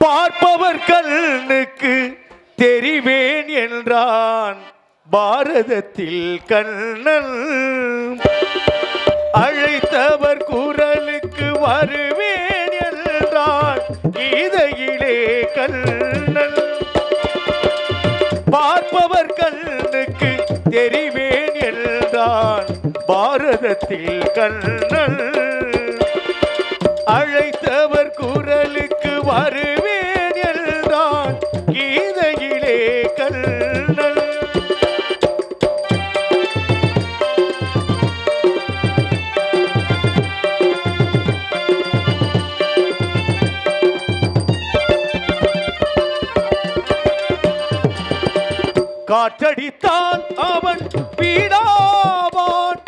பார்ப்பவர் கண்ணுக்கு தெரிவேன் என்றான் பாரதத்தில் கண்ணன். அழைத்தவர் குரலுக்கு வருவேன் என்றான் கீதையிலே கண்ணன். பார்ப்பவர் கண்ணுக்கு தெரிவேன் என்றான் பாரதத்தில் கண்ணன். அழைத்தவர் குரலுக்கு வருவேன் என்றான் கீதையிலே கண்ணன். காற்றடித்தான் அவன் வீடாவான்,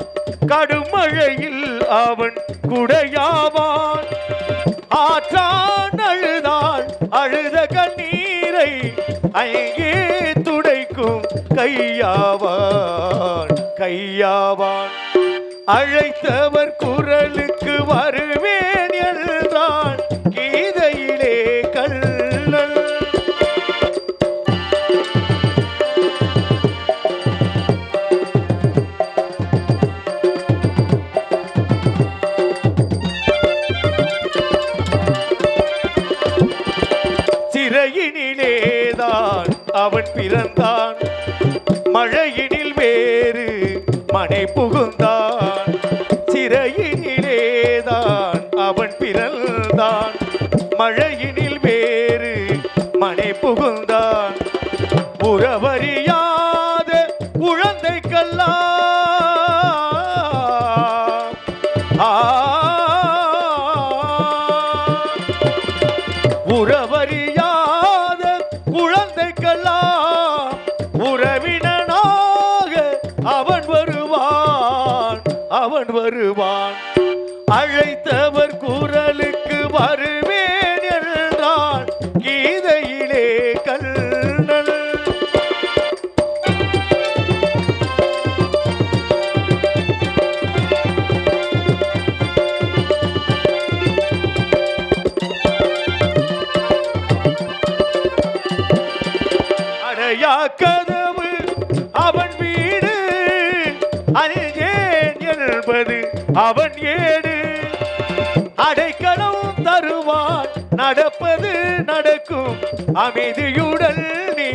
கடுமழையில் அவன் குடையாவான். ஆற்றான் அழுதான் அழுத கண்ணீரை அங்கே துடைக்கும் கையாவான் கையாவான். அழைத்தவர் குரலுக்கு வருவேன் என்றான் கீதையிலே கண்ணன். சிறையினிலேதான் அவன் பிறந்தான், மழையினில் வேறு மனை புகுந்தான். சிறையினிலேதான் அவன் பிறந்தான், மழையினில் வேறு மனை புகுந்தான். உறவறியாத குழந்தைக்கெல்லாம் உறவறியாத குழந்தைக்கெல்லாம் உறவினனாக அவன் வருவான் அவன் வருவான். அழைத்தவர் குரலுக்கு வருவேன் என்றான் கீதையிலே கண்ணன். கதவு அவன் வீடு, அஞ்சேன் என்பது அவன் ஏடு. அடைக்கலம் தருவான் நடப்பது நடக்கும், அமைதியுடன் நீ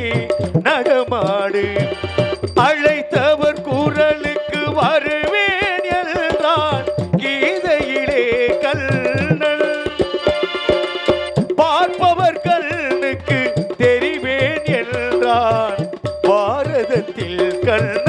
நடமாடு. அழைத்தவர் குரலுக்கு வருவேன் என்றான் கீதையிலே கண்ணன். பார்ப்பவர் கண்ணுக்கு தெரிவேன் என்றான் பாரதத்தில் கண்ணன்.